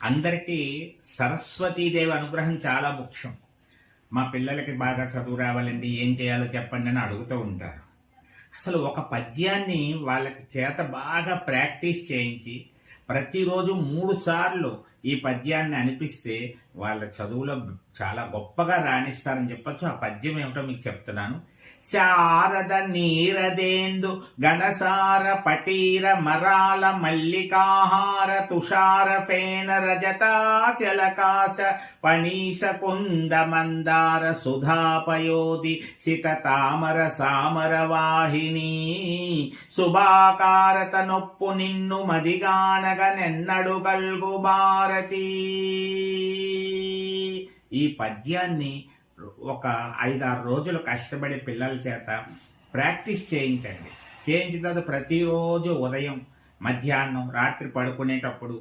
అందరికీ సరస్వతీదేవి అనుగ్రహం చాలా ముఖ్యం. మా పిల్లలకి బాగా చదువు రావాలండి, ఏం చేయాలో చెప్పండి అని అడుగుతూ ఉంటారు. అసలు ఒక పద్యాన్ని వాళ్ళకి చేత బాగా ప్రాక్టీస్ చేయించి ప్రతిరోజు 3 సార్లు ఈ పద్యాన్ని అనిపిస్తే వాళ్ళ చదువులో చాలా గొప్పగా రాణిస్తారని చెప్పొచ్చు. ఆ పద్యం ఏమిటో మీకు చెప్తున్నాను. శారద నీరదేందు గణసార పటీర మరాల మల్లికాహార తుషార ఫేన రజతాచలకాశ పణీశ కుంద మందార సుధాపయోధి సిత తామర సామర వాహిని శుభాకారత నొప్పు నిన్ను మదిగానగ నెన్నడు గల్గు భారతి. ఈ పద్యాన్ని ఒక 5-6 రోజులు కష్టపడి పిల్లల చేత ప్రాక్టీస్ చేయించండి. చేయించిన తర్వాత ప్రతిరోజు ఉదయం, మధ్యాహ్నం, రాత్రి పడుకునేటప్పుడు